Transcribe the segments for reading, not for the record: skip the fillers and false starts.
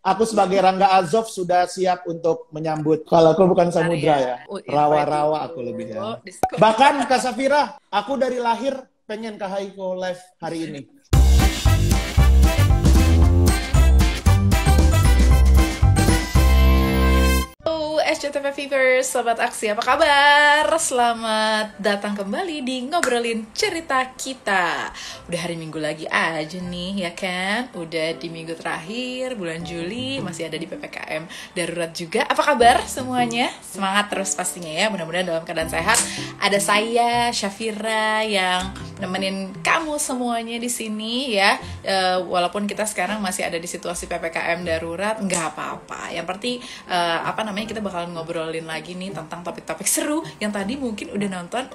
Aku sebagai Rangga Azov sudah siap untuk menyambut. Kalau aku bukan samudra ya, rawa-rawa aku lebih ya. Bahkan Kak Safira, aku dari lahir pengen Kak Haiko live hari ini. SCTV Viewers, Sobat Aksi, apa kabar? Selamat datang kembali di Ngobrolin Cerita Kita. Udah hari Minggu lagi aja nih, ya kan? Udah di minggu terakhir, bulan Juli, masih ada di PPKM darurat juga. Apa kabar semuanya? Semangat terus pastinya ya, mudah-mudahan dalam keadaan sehat. Ada saya, Syafira, yang nemenin kamu semuanya di sini ya. Walaupun kita sekarang masih ada di situasi PPKM darurat, nggak apa-apa. Yang penting, kita bakal ngobrolin lagi nih tentang topik-topik seru yang tadi mungkin udah nonton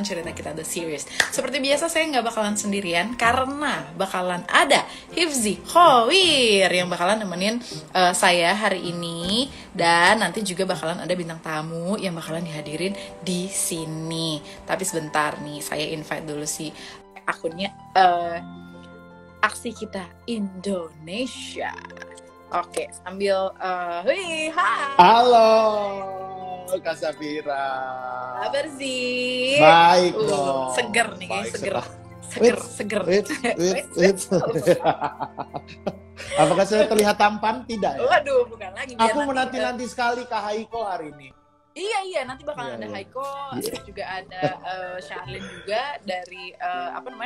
cerita kita The Series. Seperti biasa saya nggak bakalan sendirian karena bakalan ada Hifzi Khowir yang bakalan nemenin saya hari ini, dan nanti juga bakalan ada bintang tamu yang bakalan dihadirin di sini. Tapi sebentar nih, saya invite dulu si akunnya Aksi Kita Indonesia. Oke, sambil hai. Halo, Kak Safira. Kabar sih? Baik dong. Seger nih, baik, seger. Apakah saya terlihat tampan? Tidak ya? Waduh, bukan lagi. Aku menanti-nanti sekali Kak Haiko hari ini. Iya, nanti bakal ada Haiko, terus juga ada Charlene juga dari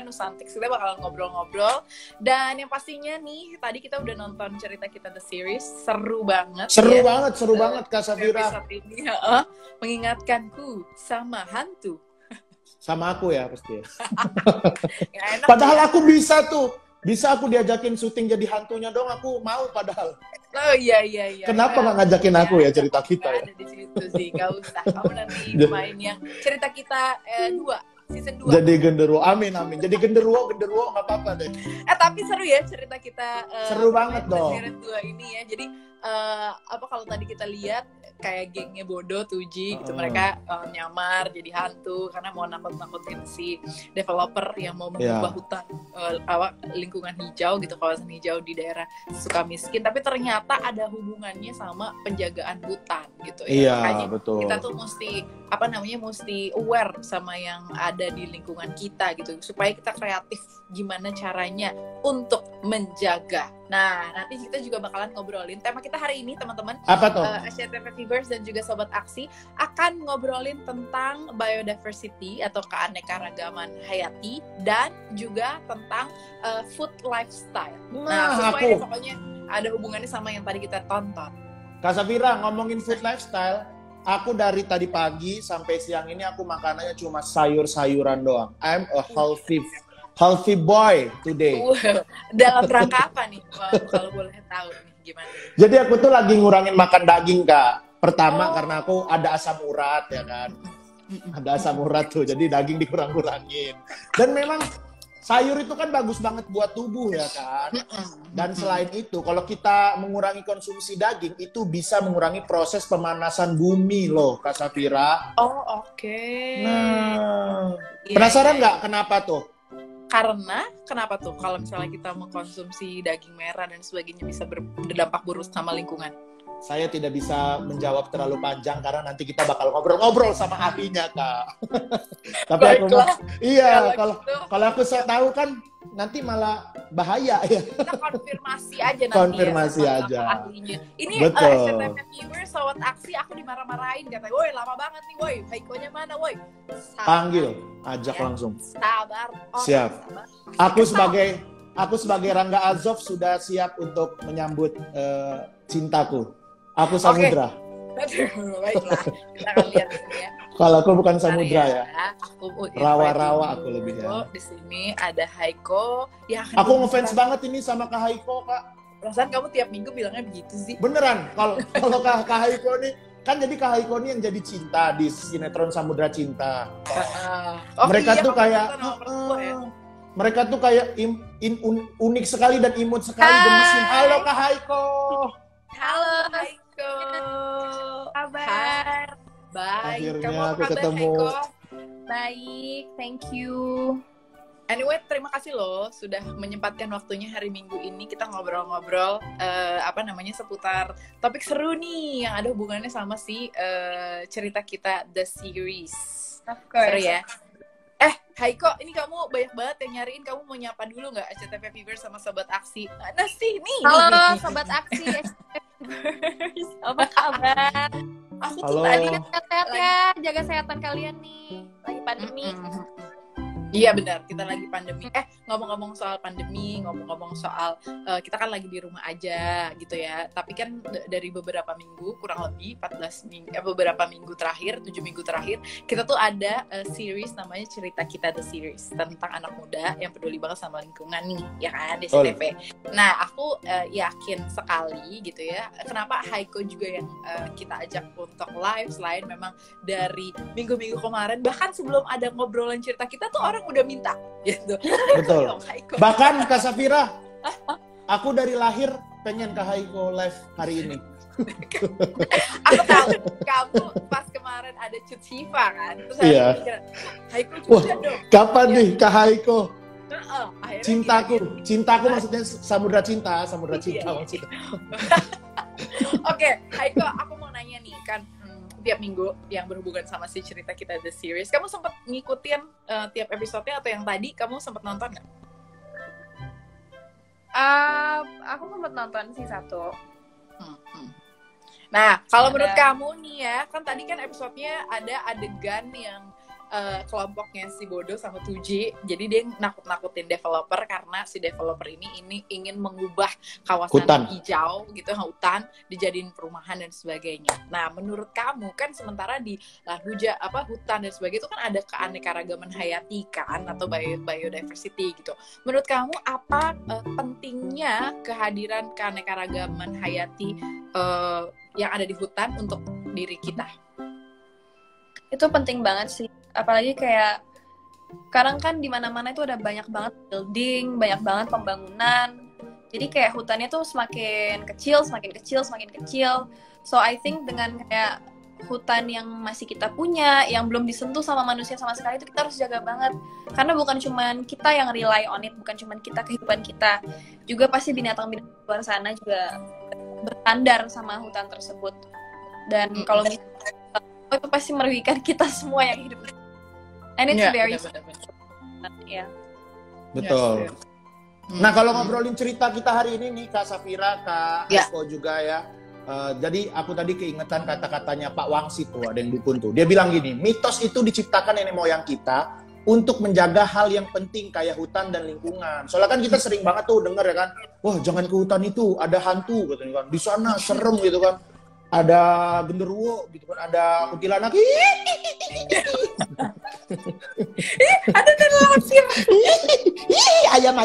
Nusantix. Kita bakal ngobrol-ngobrol, dan yang pastinya nih, tadi kita udah nonton cerita kita The Series, seru banget banget Kak Safira. Episode ini mengingatkanku sama hantu. Sama aku ya pasti. Enak, padahal ya? Aku bisa aku diajakin syuting jadi hantunya dong, aku mau padahal. Oh iya. Kenapa nggak ngajakin aku ya cerita kita ya? Ada di situ sih, gak usah. Kamu nanti main yang cerita kita 2, season 2. Jadi genderuwo, amin. Jadi genderuwo nggak apa-apa deh. Tapi seru ya cerita kita. Seru banget dong. Series 2 ini ya. Jadi kalau tadi kita lihat kayak gengnya bodoh 7 gitu, mereka nyamar jadi hantu karena mau nakut-nakutin si developer yang mau mengubah hutan lingkungan hijau gitu, kawasan hijau di daerah Sukamiskin, tapi ternyata ada hubungannya sama penjagaan hutan gitu ya. Iya, makanya betul. kita tuh mesti aware sama yang ada di lingkungan kita gitu, supaya kita kreatif gimana caranya untuk menjaga. Nah, nanti kita juga bakalan ngobrolin tema kita hari ini, teman-teman. Apa tuh? SCTV Viewers dan juga Sobat Aksi akan ngobrolin tentang biodiversity atau keanekaragaman hayati, dan juga tentang food lifestyle. Nah, sesuai pokoknya ada hubungannya sama yang tadi kita tonton. Kak Safira, ngomongin food lifestyle, aku dari tadi pagi sampai siang ini aku makanannya cuma sayur-sayuran doang. I'm a healthy boy today. Dalam rangka apa nih? Kalau boleh tahu nih gimana? Jadi aku tuh lagi ngurangin makan daging, Kak. Pertama karena aku ada asam urat ya kan. Ada asam urat tuh, jadi daging dikurang-kurangin. Dan memang sayur itu kan bagus banget buat tubuh ya kan. Dan selain itu, kalau kita mengurangi konsumsi daging, itu bisa mengurangi proses pemanasan bumi loh, Kak Safira. Oh, oke. Nah, penasaran nggak kenapa tuh? Karena kenapa tuh kalau misalnya kita mengkonsumsi daging merah dan sebagainya bisa berdampak buruk sama lingkungan? Saya tidak bisa menjawab terlalu panjang karena nanti kita bakal ngobrol-ngobrol sama ahlinya, Kak. Tapi kalau aku tahu kan nanti malah bahaya ya. Kita konfirmasi aja nanti. Konfirmasi ya, aja. Ahlinya. Ini SCTV Viewers, Sobat Aksi, aku dimarah-marahin katanya, "Woi, lama banget nih, woi. Haikonya mana, woi?" Panggil, ajak langsung. Sabar. Siap. Sabar. Aku sebagai Rangga Azov sudah siap untuk menyambut cintaku. Aku samudra. Baiklah, kita akan lihat ya. Kalau aku bukan samudra ya. Rawa-rawa aku lebih ya. Di sini ada Haiko. Aku ngefans banget ini sama Kak Haiko, Kak. Perasaan kamu tiap minggu bilangnya begitu sih. Beneran. Kalau Kak Haiko nih, kan jadi Kak Haiko nih yang jadi cinta di sinetron Samudra Cinta. Mereka tuh kayak mereka tuh kayak unik sekali dan imut sekali gemesin. Halo Kak Haiko. Halo Haiko. Kabar? Baik. Akhirnya kamu aku ketemu. Haiko? Baik, thank you. Anyway, terima kasih loh sudah menyempatkan waktunya hari Minggu ini kita ngobrol-ngobrol seputar topik seru nih yang ada hubungannya sama si cerita kita The Series. Of course. Seru ya. Haiko, ini kamu banyak banget yang nyariin, kamu mau nyapa dulu nggak SCTV Viewers sama Sobat Aksi? Mana sih nih? Halo Sobat Aksi SCTV Viewers, apa kabar? Aku Halo. tuh tadi Sehat-sehat ya, jaga kesehatan kalian nih, lagi pandemi. Iya benar, kita lagi pandemi. Ngomong-ngomong soal pandemi, ngomong-ngomong soal kita kan lagi di rumah aja gitu ya. Tapi kan dari beberapa minggu, kurang lebih 14 minggu, beberapa minggu terakhir, 7 minggu terakhir, kita tuh ada series namanya Cerita Kita The Series tentang anak muda yang peduli banget sama lingkungan nih, ya kan, di CTV. Nah, aku yakin sekali gitu ya, kenapa Haiko juga yang kita ajak untuk live selain memang dari minggu-minggu kemarin, bahkan sebelum ada ngobrolan cerita kita tuh orang udah minta gitu. Betul. Bahkan Kak Safira, aku dari lahir pengen Kak Haiko live hari ini. Aku tahu kamu pas kemarin ada Cut Siva kan, terus Iya. aku mikir, Haiko juga dong. Kapan nih Kak Haiko? Akhirnya Cintaku maksudnya samudra cinta Iya. maksudnya. Oke, Haiko, aku mau nanya nih kan, tiap minggu yang berhubungan sama si cerita kita The Series, kamu sempat ngikutin tiap episodenya atau yang tadi kamu sempat nonton nggak? Aku sempat nonton sih 1. Nah, kalau menurut kamu nih ya, kan tadi kan episodenya ada adegan yang kelompoknya si Bodo sama Tuji, jadi dia nakut-nakutin developer karena si developer ini ingin mengubah kawasan Hutan. hijau gitu, hutan dijadiin perumahan dan sebagainya. Nah, menurut kamu kan sementara di hutan dan sebagainya itu kan ada keanekaragaman hayati kan, atau biodiversity gitu. Menurut kamu apa pentingnya kehadiran keanekaragaman hayati yang ada di hutan untuk diri kita? Itu penting banget sih, apalagi kayak sekarang kan di mana-mana itu ada banyak banget building, banyak banget pembangunan. Jadi kayak hutannya tuh semakin kecil. So I think dengan kayak hutan yang masih kita punya, yang belum disentuh sama manusia sama sekali, itu kita harus jaga banget. Karena bukan cuman kita yang rely on it, bukan cuman kita, kehidupan kita. Juga pasti binatang-binatang di luar sana juga bersandar sama hutan tersebut. Dan kalau misalnya itu pasti merugikan kita semua yang hidup. And it's very ya. Betul. Nah, kalau ngobrolin cerita kita hari ini nih Kak Safira, Kak Haiko juga ya. Jadi aku tadi keingetan kata-katanya Pak Wangsit tuh, ada yang dukun tuh. Dia bilang gini, mitos itu diciptakan nenek moyang kita untuk menjaga hal yang penting kayak hutan dan lingkungan. Soalnya kan kita sering banget tuh denger ya kan, wah jangan ke hutan itu, ada hantu katanya kan. Di sana serem gitu kan. Ada genderuwo gitu kan, ada kuntilanak. Ada langsir. Ayam.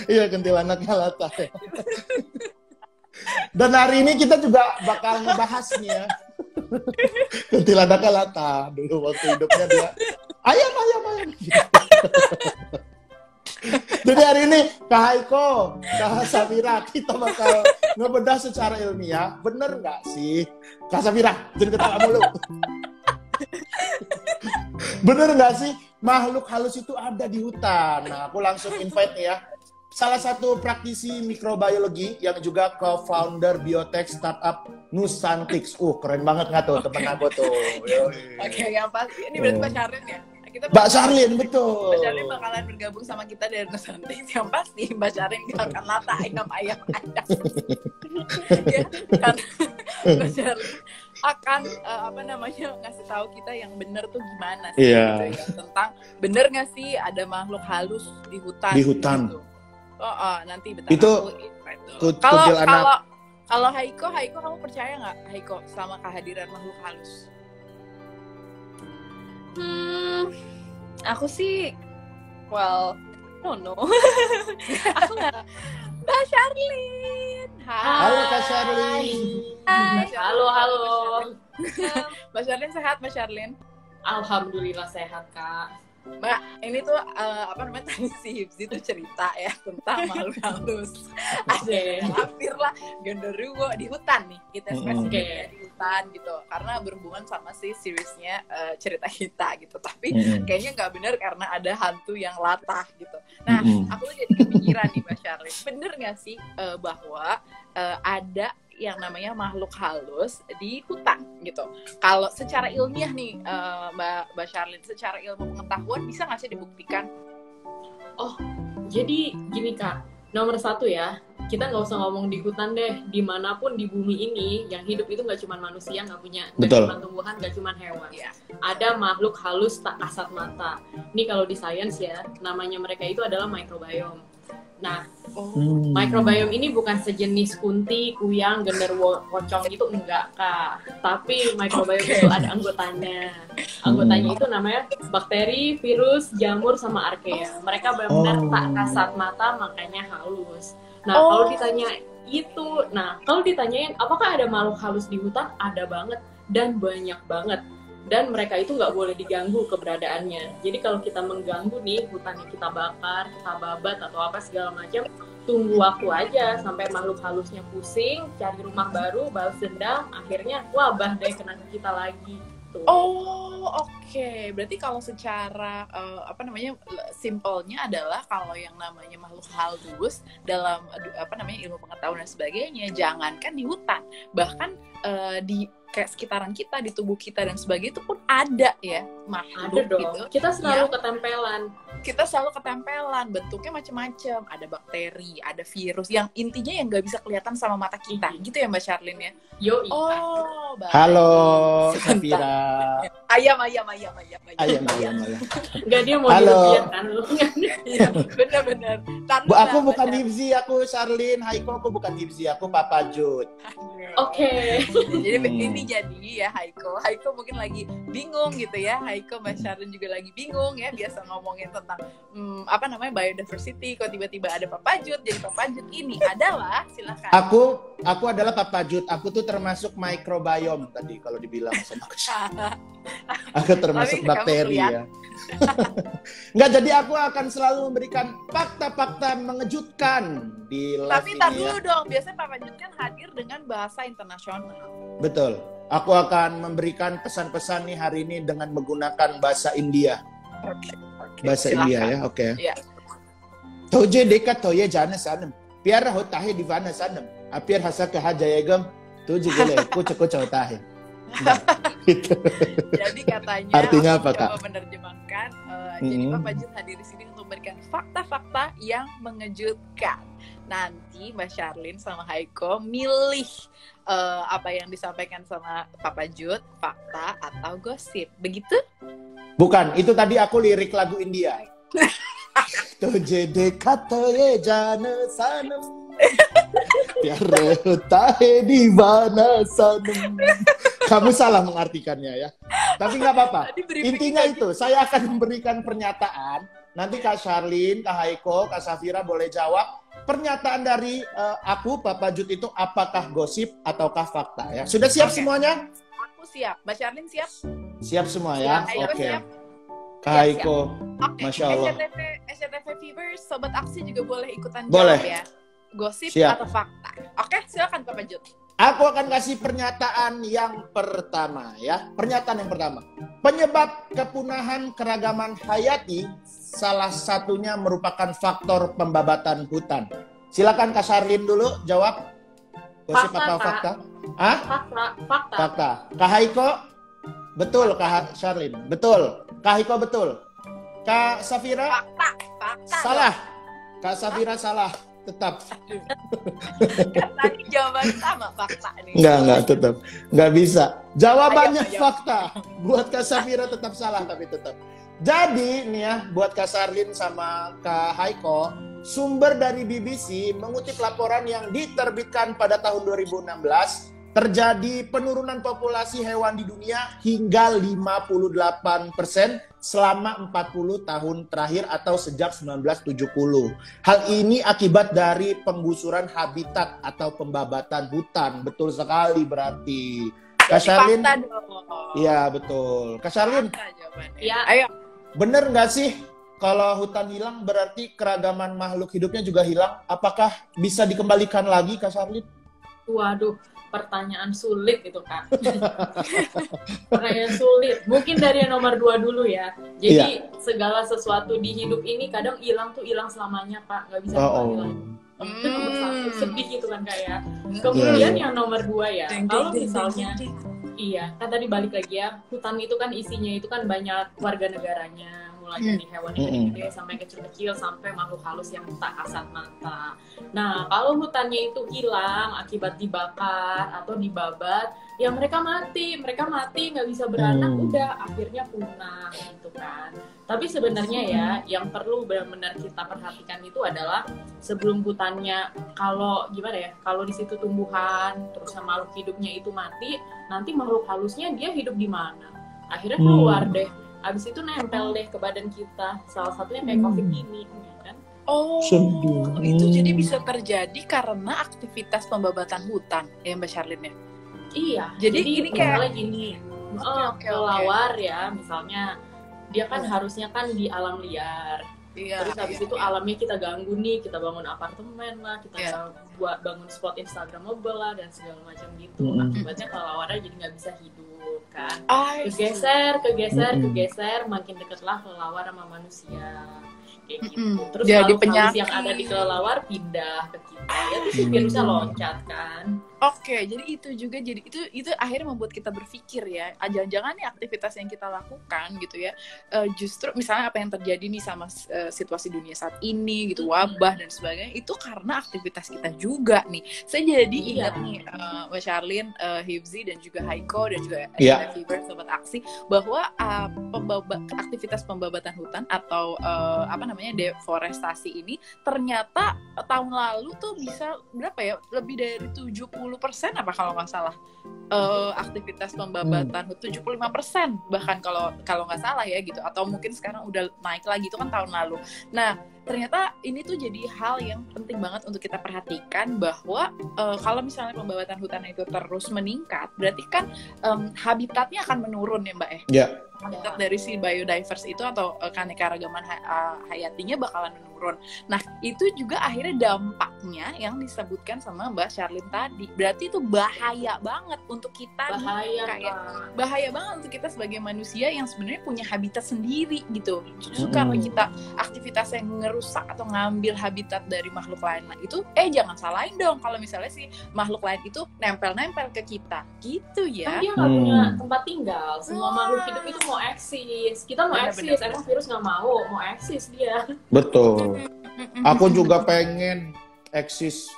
Iya, kuntilanaknya lata. Dan hari ini kita juga bakal ngebahas nih ya. Kuntilanaknya lata. Dulu waktu hidupnya dia ayam. Jadi hari ini Kak Haiko, Kak Safira, kita bakal ngebedah secara ilmiah, bener nggak sih? Kak Safira, jadi ketawa mulu. Bener nggak sih makhluk halus itu ada di hutan? Nah, aku langsung invite nih ya. Salah satu praktisi mikrobiologi yang juga co-founder biotech startup Nusantix. Keren banget nggak tuh temen aku tuh. Oke, yang pasti. Ini berarti Mbak Charlene ya? Mbak Charlene, betul. Mbak Charlene bakalan bergabung sama kita dari Nusantix. Yang pasti Mbak Charlene gak akan lata ayam. Ya, kan? Mbak Charlene akan ngasih tahu kita yang bener tuh gimana sih, gitu ya. Tentang bener nggak sih ada makhluk halus di hutan? Gitu. Nanti bentar itu kalau Haiko kamu percaya nggak Haiko sama kehadiran makhluk halus? Aku sih, well, I don't know. Aku nggak. Mbak Charlene. Halo Kak Charlene. Halo. Mbak Charlene sehat, Mbak Charlene? Alhamdulillah sehat, Kak. Mbak, ini tuh tadi si Hipsi tuh cerita ya tentang makhluk halus. Ada hampir lah genderuwo di hutan nih, kita spesifik ya, di hutan. hutan gitu, karena berhubungan sama si seriesnya cerita kita gitu. Tapi kayaknya nggak bener karena ada hantu yang latah gitu. Nah, aku tuh jadi kepikiran nih Mbak Charlene, bener nggak sih bahwa ada yang namanya makhluk halus di hutan gitu? Kalau secara ilmiah nih Mbak Charlene, secara ilmu pengetahuan bisa nggak sih dibuktikan? Oh, jadi gini Kak, nomor satu ya, kita nggak usah ngomong di hutan deh, dimanapun di bumi ini yang hidup itu nggak cuma manusia, nggak cuma tumbuhan, nggak cuma hewan. Ada makhluk halus tak kasat mata. Ini kalau di sains ya, namanya mereka itu adalah microbiome. Nah, microbiome ini bukan sejenis kunti, kuyang, genderuwo, pocong gitu, enggak Kak. Tapi microbiome itu ada anggotanya. Anggotanya itu namanya bakteri, virus, jamur, sama archaea. Mereka benar-benar tak kasat mata, makanya halus. Nah, kalau ditanyain apakah ada makhluk halus di hutan? Ada banget dan banyak banget. Dan mereka itu nggak boleh diganggu keberadaannya. Jadi kalau kita mengganggu nih, hutannya kita bakar, kita babat atau apa segala macam, tunggu waktu aja sampai makhluk halusnya pusing, cari rumah baru, balas dendam, akhirnya wabah deh kena ke kita lagi. Tuh. Oh, oke. Berarti kalau secara simpelnya adalah kalau yang namanya makhluk halus dalam ilmu pengetahuan dan sebagainya, jangankan di hutan, bahkan di kayak sekitaran kita, di tubuh kita dan sebagainya itu pun ada ya makhluk gitu. Kita selalu ketempelan. Kita selalu ketempelan, bentuknya macam-macam. Ada bakteri, ada virus, yang intinya yang nggak bisa kelihatan sama mata kita. Gitu ya Mbak Charlene ya? Yoi. Oh, baik. Halo, Safira. Ayam. Enggak, dia mau dilebihan kan lu. Iya, benar-benar. Aku bukan Hibzi, aku Charlene. Haiko, aku bukan Hibzi, aku Papa Jud. Oke. Jadi ini jadi ya Haiko mungkin lagi bingung gitu ya. Haiko, Mbak Charlene juga lagi bingung ya, biasa ngomongin tentang biodiversity, kok tiba-tiba ada Papa Jud. Jadi Papa Jud ini adalah, silakan. Aku adalah Papa Jud. Aku tuh termasuk microbiome tadi kalau dibilang sama aku termasuk bakteri ya. Enggak, jadi aku akan selalu memberikan fakta-fakta mengejutkan di live. Tapi tar dulu dong, biasanya Papa Jud kan hadir dengan bahasa internasional. Betul. Aku akan memberikan pesan-pesan nih hari ini dengan menggunakan bahasa India. Oke. Bahasa Silakan. India ya, oke. Iya. Toje dekat toye jana sanam. Piara hotahe di vana sanam. Apiar hasa ke hajayagam. Toje gele kucuk hotahe. Jadi katanya, artinya apa, Kak? Coba menerjemahkan. Jadi Papa Jud hadir di sini untuk memberikan fakta-fakta yang mengejutkan. Nanti Mbak Charlene sama Haiko milih apa yang disampaikan sama Papa Jud, fakta atau gosip. Begitu? Bukan, itu tadi aku lirik lagu India. Toje dekat toye jana sanam. Piara hotahe di vana sanam. Kamu salah mengartikannya ya. Tapi nggak apa-apa. Intinya itu, saya akan memberikan pernyataan. Nanti Kak Charlene, Kak Haiko, Kak Safira boleh jawab. Pernyataan dari aku, Papa Jud itu apakah gosip ataukah fakta ya. Sudah siap semuanya? Aku siap. Mbak Charlene siap? Siap semua ya? Oke. Kak Haiko, Masya Allah. SCTV Viewers, Sobat Aksi juga boleh ikutan boleh. jawab ya. Gosip siap. Atau fakta. Oke, silakan Papa Jud. Aku akan kasih pernyataan yang pertama ya. Pernyataan yang pertama. Penyebab kepunahan keragaman hayati salah satunya merupakan faktor pembabatan hutan. Silakan Kak Charlene dulu jawab. Gosip atau fakta? Hah? Fakta. Kak Haiko? Betul Kak Charlene. Betul. Kak Haiko betul. Kak Safira? Fakta. Salah. Kak Safira salah. Tetap. Kan tadi jawaban sama fakta nih. Enggak, tetap. Enggak bisa. Jawabannya fakta. Buat Kak Safira tetap salah, tapi tetap. Jadi, nih ya, buat Kak Charlene sama Kak Haiko, sumber dari BBC mengutip laporan yang diterbitkan pada tahun 2016, terjadi penurunan populasi hewan di dunia hingga 58% selama 40 tahun terakhir atau sejak 1970. Hal ini akibat dari penggusuran habitat atau pembabatan hutan. Betul sekali berarti. Kak Charlene? Iya, betul. Kak Charlene? Ya, ayo. Bener nggak sih kalau hutan hilang berarti keragaman makhluk hidupnya juga hilang? Apakah bisa dikembalikan lagi, Kak Charlene? Waduh, pertanyaan sulit itu Kak. Pertanyaan sulit. Mungkin dari yang nomor 2 dulu ya. Jadi segala sesuatu di hidup ini kadang hilang tuh hilang selamanya Kak. Nggak bisa hilang. Itu nomor 1, sedih gitu kan Kak ya. Kemudian yang nomor 2 ya, kalau misalnya iya, kan tadi balik lagi ya, hutan itu kan isinya itu kan banyak warga negaranya, mulai dari hewan gede-gede sampai kecil-kecil sampai makhluk halus yang tak kasat mata. Nah, kalau hutannya itu hilang akibat dibakar atau dibabat, ya mereka mati nggak bisa beranak, udah akhirnya punah gitu kan. Tapi sebenarnya ya, yang perlu benar-benar kita perhatikan itu adalah sebelum hutannya, kalau gimana ya, kalau di situ tumbuhan, terus makhluk hidupnya itu mati, nanti makhluk halusnya dia hidup di mana? Akhirnya keluar deh. Abis itu nempel deh ke badan kita. Salah satunya kayak COVID ini, ya kan? Oh, itu jadi bisa terjadi karena aktivitas pembabatan hutan, ya Mbak Charlene ya? Iya. Jadi ini kayak gini, kelelawar ya, misalnya dia kan harusnya kan di alam liar. Terus habis itu alamnya kita ganggu nih, kita bangun apartemen lah, kita buat bangun spot Instagramable lah dan segala macam gitu. Akibatnya kelelawarnya jadi nggak bisa hidup kan. Kegeser, makin dekatlah kelelawar sama manusia. Kayak gitu. Terus halus yang ada di kelelawar pindah ke kita, ya terus virusnya loncat kan. Oke, jadi itu juga itu akhirnya membuat kita berpikir ya, jangan-jangan nih aktivitas yang kita lakukan gitu ya, justru misalnya apa yang terjadi nih sama situasi dunia saat ini gitu, wabah dan sebagainya, itu karena aktivitas kita juga nih. Saya jadi ingat nih Mbak Charlene, Hifzi dan juga Haiko dan juga Fever Sobat Aksi, bahwa aktivitas pembabatan hutan atau deforestasi ini ternyata tahun lalu tuh bisa berapa ya, lebih dari 70% apa kalau nggak salah, aktivitas pembabatan 75% bahkan kalau nggak salah ya gitu, atau mungkin sekarang udah naik lagi, itu kan tahun lalu. Nah ternyata ini tuh jadi hal yang penting banget untuk kita perhatikan, bahwa kalau misalnya pembabatan hutan itu terus meningkat, berarti kan habitatnya akan menurun ya Mbak ya. Habitat dari si biodiverse itu atau keanekaragaman hayatinya bakalan menurun. Nah itu juga akhirnya dampaknya yang disebutkan sama Mbak Charlene tadi. Berarti itu bahaya banget untuk kita, bahaya banget untuk kita sebagai manusia yang sebenarnya punya habitat sendiri gitu. Justru karena kita aktivitas yang ngerusak atau ngambil habitat dari makhluk lain, nah itu jangan salahin dong kalau misalnya si makhluk lain itu nempel-nempel ke kita gitu ya. Kan dia nggak punya tempat tinggal. Semua makhluk hidup itu mau eksis. Kita mau eksis, emang virus nggak mau eksis dia. Betul. Aku juga pengen eksis.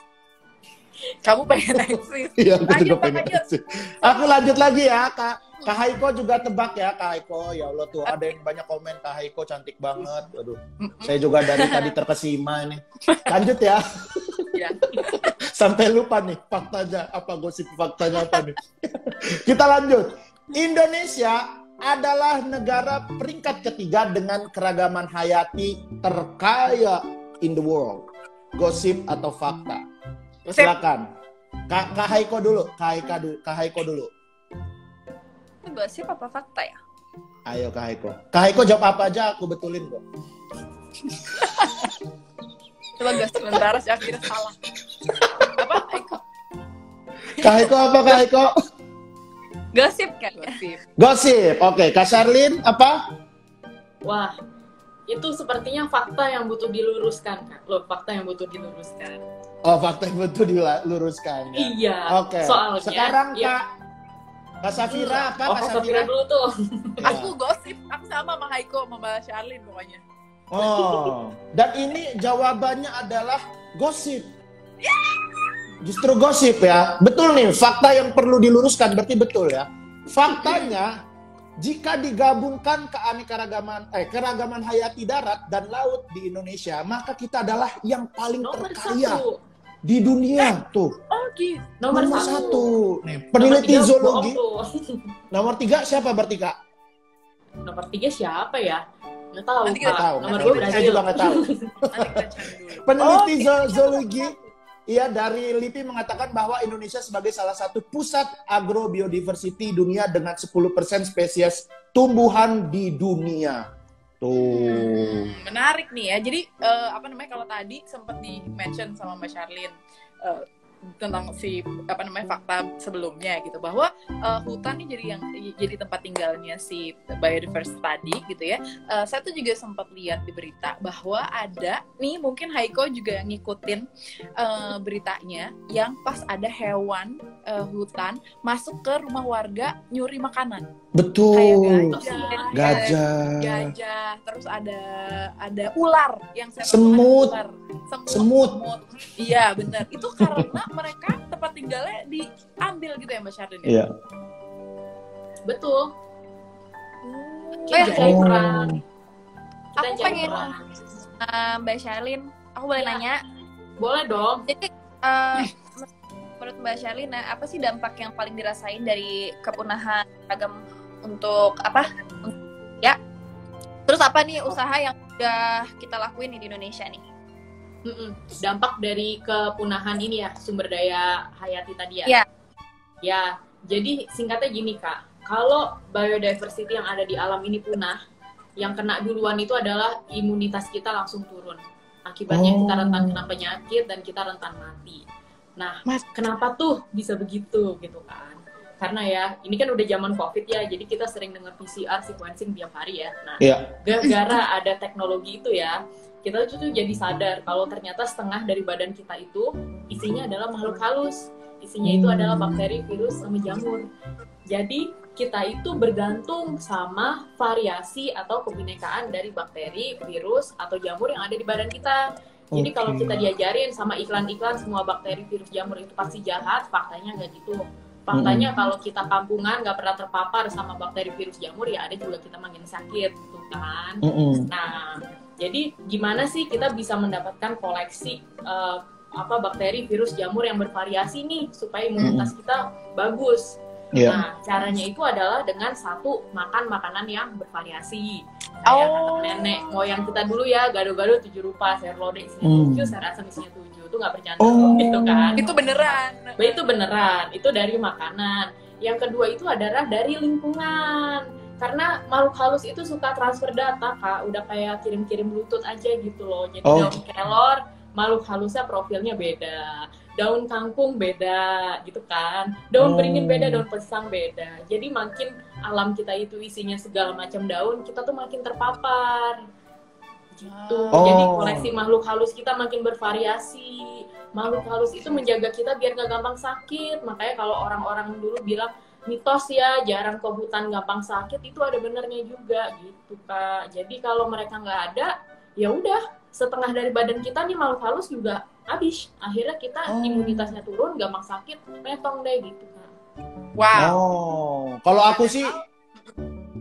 Kamu pengen eksis? Iya, aku juga pengen eksis. Aku lanjut lagi ya, Kak Haiko juga tebak ya, Kak Haiko. Ya Allah tuh, ada yang banyak komen Kak Haiko cantik banget. Aduh, saya juga dari tadi terkesima ini. Lanjut ya. Sampai lupa nih faktanya apa, gosip faktanya apa nih. Kita lanjut. Indonesia adalah negara peringkat ketiga dengan keragaman hayati terkaya in the world. Gosip atau fakta? Silakan. Kak Haiko dulu. Kak Haiko dulu. Gosip apa fakta ya? Ayo Kak Haiko. Kak Haiko jawab apa aja, aku betulin kok. Coba gas sebentar, saya kira salah. Apa Haiko? Kak Haiko apa Kak Haiko? Gosip kan? Gosip. Oke, Kak Charlene apa? Wah, itu sepertinya fakta yang butuh diluruskan, Kak. Fakta yang butuh diluruskan. Oh, fakta yang butuh diluruskan ya. Iya. Oke. Soalnya sekarang Kak Safira apa? Kak Safira dulu tuh. Aku gosip, aku sama Haiko, sama Charlene pokoknya. Oh, dan ini jawabannya adalah gosip. Justru gosip ya. Betul nih, fakta yang perlu diluruskan, berarti betul ya. Faktanya, jika digabungkan keragaman hayati darat dan laut di Indonesia, maka kita adalah yang paling terkaya di dunia tuh. Oh gitu. Nomor satu. Nih, peneliti zoologi. Nomor 3 siapa berarti Kak? Nomor 3 siapa ya? Nggak tahu. Nggak tahu. Nomor 2 saya juga nggak tahu. Peneliti zoologi dari LIPI mengatakan bahwa Indonesia sebagai salah satu pusat agrobiodiversity dunia dengan 10% spesies tumbuhan di dunia. Tuh. Menarik nih ya. Jadi kalau tadi sempat di-mention sama Mbak Charlene, tentang si fakta sebelumnya gitu, bahwa hutan ini jadi tempat tinggalnya si biodiversity tadi gitu ya. Saya tuh juga sempat lihat di berita bahwa ada nih, mungkin Haiko juga ngikutin beritanya, yang pas ada hewan hutan masuk ke rumah warga nyuri makanan. Betul. Kayak gajah, terus ada ular yang saya semut. Iya benar. Itu karena mereka tempat tinggalnya diambil gitu ya Mbak Syarlin. Iya. Betul. Aku pengen Mbak Syarlin, aku boleh nanya? Boleh dong. Jadi menurut Mbak Syarlin, apa sih dampak yang paling dirasain dari kepunahan ragam untuk apa? Ya. Terus apa nih usaha yang udah kita lakuin di Indonesia nih? Dampak dari kepunahan ini ya, sumber daya hayati tadi ya? Iya. Ya, jadi singkatnya gini Kak, kalau biodiversity yang ada di alam ini punah, yang kena duluan itu adalah imunitas kita langsung turun. Akibatnya kita rentan kena penyakit dan kita rentan mati. Nah, kenapa tuh bisa begitu gitu kan? Karena ya, ini kan udah zaman COVID ya, jadi kita sering dengar PCR sequencing tiap hari ya. Nah, gara-gara ada teknologi itu ya, kita tuh jadi sadar kalau ternyata setengah dari badan kita itu isinya adalah makhluk halus. Isinya itu adalah bakteri, virus, sama jamur. Jadi, kita itu bergantung sama variasi atau kebinekaan dari bakteri, virus, atau jamur yang ada di badan kita. Jadi kalau kita diajarin sama iklan-iklan semua bakteri, virus, jamur itu pasti jahat, faktanya nggak gitu. Faktanya kalau kita kampungan nggak pernah terpapar sama bakteri, virus, jamur, ya ada juga kita makin sakit, gitu kan. Nah, jadi gimana sih kita bisa mendapatkan koleksi bakteri, virus, jamur yang bervariasi nih supaya imunitas kita bagus. Nah, caranya itu adalah dengan satu, makan makanan yang bervariasi. Kayak kata nenek moyang kita dulu ya, gado-gado 7 rupa, sayur lodeh isinya 7, sayur asam isinya 7. Itu nggak bercanda gitu kan. Itu beneran. Itu beneran, itu dari makanan. Yang kedua itu adalah dari lingkungan. Karena makhluk halus itu suka transfer data, Kak. Udah kayak kirim-kirim Bluetooth aja gitu loh. Jadi daun kelor, makhluk halusnya profilnya beda. Daun kangkung beda gitu kan. Daun beringin beda, daun pisang beda. Jadi makin alam kita itu isinya segala macam daun, kita tuh makin terpapar. Gitu. Jadi koleksi makhluk halus kita makin bervariasi. Makhluk halus itu menjaga kita biar gak gampang sakit. Makanya kalau orang-orang dulu bilang mitos ya, jarang ke hutan gampang sakit, itu ada benernya juga gitu Kak. Jadi kalau mereka nggak ada, ya udah setengah dari badan kita nih makhluk halus juga habis. Akhirnya kita imunitasnya turun, gampang sakit, metong deh gitu Kak. Wow.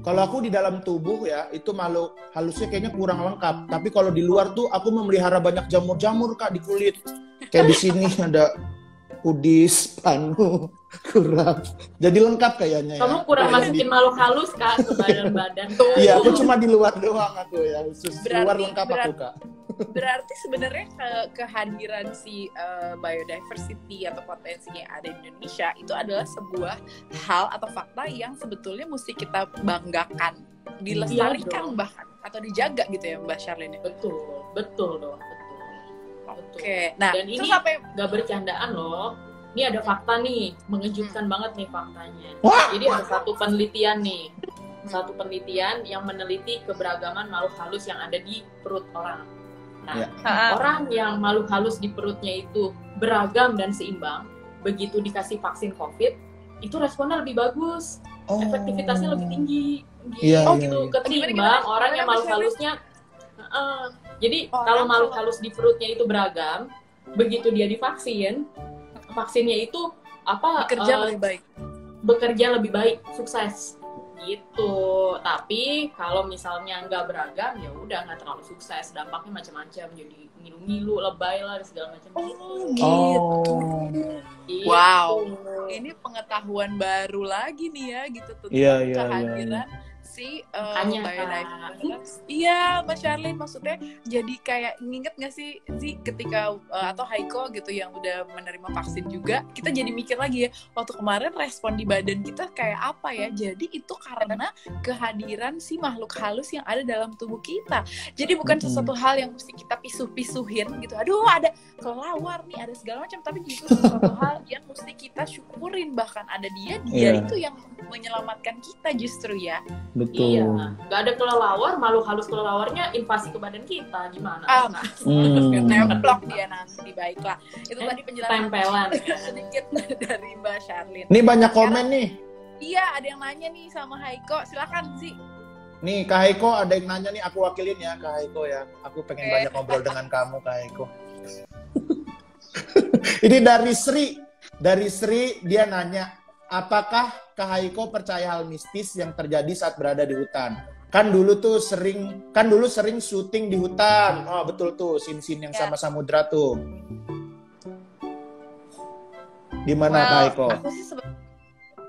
Kalau aku di dalam tubuh ya, itu makhluk halusnya kayaknya kurang lengkap. Tapi kalau di luar tuh aku memelihara banyak jamur-jamur Kak di kulit. Kayak di sini ada kudis, panu, kurap. Jadi lengkap kayaknya. Kamu kurang masukin makhluk halus Kak ke badan-badan. Iya, aku cuma di luar doang aku ya. Khusus luar lengkap aku Kak. Berarti sebenarnya kehadiran si biodiversity atau potensinya yang ada di Indonesia itu adalah sebuah hal atau fakta yang sebetulnya mesti kita banggakan, dilestarikan bahkan atau dijaga gitu ya Mbak Syarlin. Betul dong. Oke. Nah, dan ini nggak bercandaan loh. Ini ada fakta nih, mengejutkan banget nih faktanya. Jadi ada satu penelitian yang meneliti keberagaman makhluk halus yang ada di perut orang. Nah, orang yang makhluk halus di perutnya itu beragam dan seimbang, begitu dikasih vaksin COVID, itu responnya lebih bagus, efektivitasnya lebih tinggi, gitu. Ketimbang orang yang makhluk halusnya. Jadi kalau makhluk halus di perutnya itu beragam, begitu dia divaksin, vaksinnya itu bekerja lebih baik, sukses. Gitu. Tapi kalau misalnya nggak beragam, ya udah nggak terlalu sukses, dampaknya macam-macam, jadi ngilu-ngilu, lebay lah, segala macam. Gitu. Wow, ini pengetahuan baru lagi nih ya, gitu tentang kehadiran sih Makanya, biodiversity? Iya, Mbak Charlene, maksudnya jadi kayak nginget nggak sih ketika atau Haiko gitu yang udah menerima vaksin juga, kita jadi mikir lagi ya, waktu kemarin respon di badan kita kayak apa ya? Jadi itu karena kehadiran si makhluk halus yang ada dalam tubuh kita. Jadi bukan sesuatu hal yang mesti kita pisuh-pisuhin gitu. Aduh, ada kelelawar nih, ada segala macam, tapi justru sesuatu hal yang mesti kita syukurin, bahkan ada dia itu yang menyelamatkan kita justru ya. Betul. Iya, nggak ada kelelawar, makhluk halus kelelawarnya invasi ke badan kita, gimana? Nemplok dia nanti, baiklah. Itu tadi penjelasan tempelan sedikit dari Mbak Charlene. Nih banyak komen nih. Iya, ada yang nanya nih sama Haiko, silakan sih. Nih Kak Haiko ada yang nanya nih, aku wakilin ya Kak Haiko ya. Aku pengen banyak ngobrol dengan kamu Kak Haiko. Ini dari Sri. Dari Sri dia nanya, apakah Kak Haiko percaya hal mistis yang terjadi saat berada di hutan? Kan dulu sering syuting di hutan. Oh betul tuh, scene-scene yang sama samudra tuh. Gimana Kak Haiko? Aku sih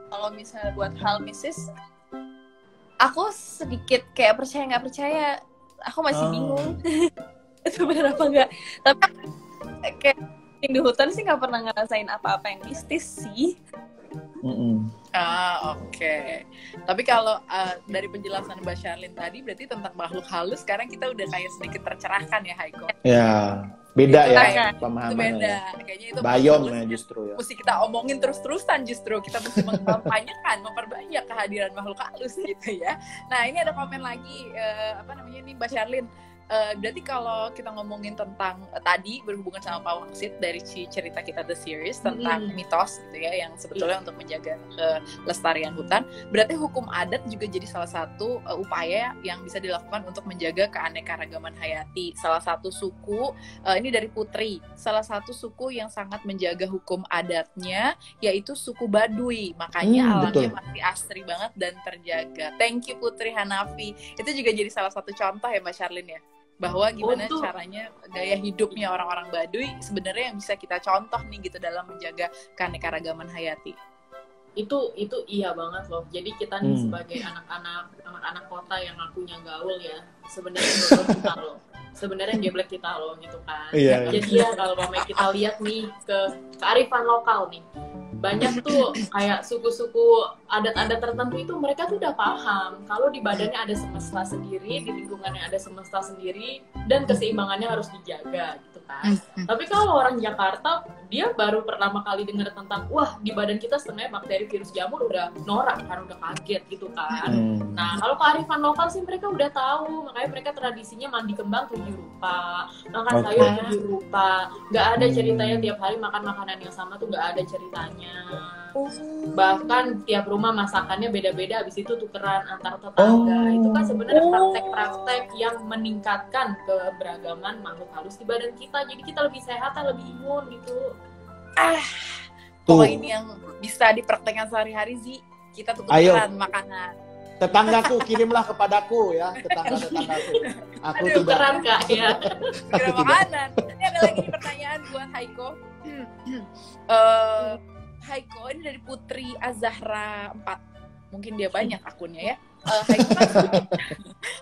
kalau misalnya buat hal mistis, aku sedikit kayak percaya nggak percaya. Aku masih bingung. Itu benar apa enggak? Tapi kayak di hutan sih nggak pernah ngerasain apa-apa yang mistis sih. Oke. Tapi kalau dari penjelasan Mbak Charlene tadi berarti tentang makhluk halus, sekarang kita udah kayak sedikit tercerahkan ya Haiko. Ya, beda itu ya pemahamannya. Itu beda. Kayaknya itu bayom ya justru ya. Mesti kita omongin terus-terusan justru. Kita mesti mengkampanyekan, memperbanyak kehadiran makhluk halus gitu ya. Nah, ini ada komen lagi nih Mbak Charlene. Berarti kalau kita ngomongin tentang tadi berhubungan sama Pak Wangsit dari cerita kita The Series tentang mitos gitu ya, yang sebetulnya untuk menjaga kelestarian hutan, berarti hukum adat juga jadi salah satu upaya yang bisa dilakukan untuk menjaga keanekaragaman hayati. Salah satu suku, ini dari Putri, salah satu suku yang sangat menjaga hukum adatnya yaitu suku Baduy, makanya alamnya masih asri banget dan terjaga. Thank you Putri Hanafi. Itu juga jadi salah satu contoh ya Mbak Charlene ya, bahwa gimana caranya gaya hidupnya orang-orang Baduy sebenarnya yang bisa kita contoh nih gitu dalam menjaga keanekaragaman hayati. Itu iya banget loh. Jadi kita nih sebagai anak-anak kota yang ngakunya gaul ya, sebenarnya kita loh. Sebenarnya geblek kita loh gitu kan. Jadi ya kalau kita lihat nih ke kearifan lokal nih, banyak tuh kayak suku-suku adat-adat tertentu itu mereka tuh udah paham kalau di badannya ada semesta sendiri, di lingkungannya ada semesta sendiri, dan keseimbangannya harus dijaga gitu kan. Tapi kalau orang Jakarta, dia baru pertama kali dengar tentang wah di badan kita setengahnya bakteri virus jamur, udah norak kan, udah kaget gitu kan. Nah kalau kearifan lokal sih mereka udah tahu, makanya mereka tradisinya mandi kembang 7 rupa, makan sayur 7 rupa, nggak ada ceritanya tiap hari makan makanan yang sama tuh, nggak ada ceritanya. Bahkan tiap rumah masakannya beda-beda, habis itu tukeran antar tetangga. Itu kan sebenarnya praktek-praktek yang meningkatkan keberagaman makhluk halus di badan kita, jadi kita lebih sehat, lebih imun gitu. Pokoknya ini yang bisa dipraktekkan sehari-hari sih, kita tukeran makanan. Tetanggaku kirimlah kepadaku ya, tetanggaku. Aku tukeran Kak ya. Tukeran makanan. Ini ada lagi pertanyaan buat Haiko. Haiko ini dari Putri Azahra 4. Mungkin dia banyak akunnya ya.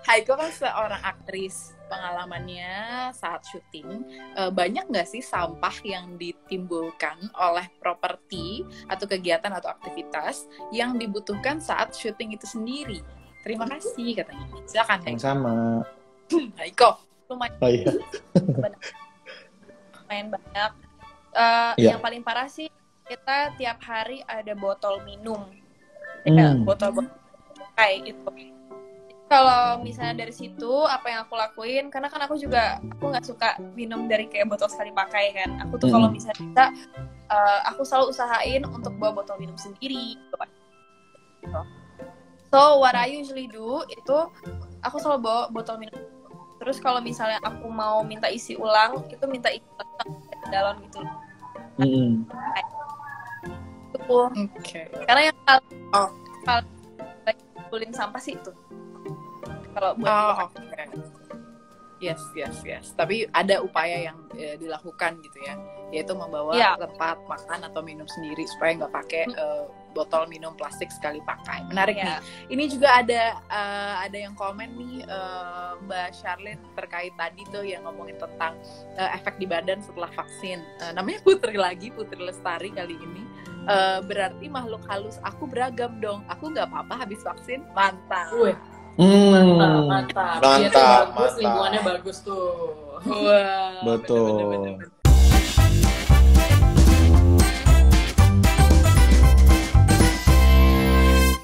Haiko kan seorang aktris. Pengalamannya saat syuting, banyak nggak sih sampah yang ditimbulkan oleh properti atau kegiatan atau aktivitas yang dibutuhkan saat syuting itu sendiri? Terima kasih katanya. Silakan Haiko. Sama. Haiko, lumayan. Lumayan banyak. Yang paling parah sih, kita tiap hari ada botol minum, botol kayak gitu. Kalau misalnya dari situ apa yang aku lakuin, karena kan aku nggak suka minum dari kayak botol sekali pakai kan. Aku tuh kalau misalnya bisa, aku selalu usahain untuk bawa botol minum sendiri. So what I usually do itu aku selalu bawa botol minum. Terus kalau misalnya aku mau minta isi ulang, itu minta isi ulang galon gitu. Karena yang paling kumpulin sampah sih itu. Kalau buat Yes. Tapi ada upaya yang dilakukan gitu ya, yaitu membawa tempat makan atau minum sendiri supaya nggak pakai botol minum plastik sekali pakai. Menarik nih. Ini juga ada yang komen nih, Mbak Charlene, terkait tadi tuh yang ngomongin tentang efek di badan setelah vaksin. Namanya Putri Lestari kali ini. Berarti makhluk halus aku beragam dong. Aku nggak apa-apa habis vaksin. Mantap. Mantap. Dia tuh bagus, lingkungannya bagus tuh. Wah, betul.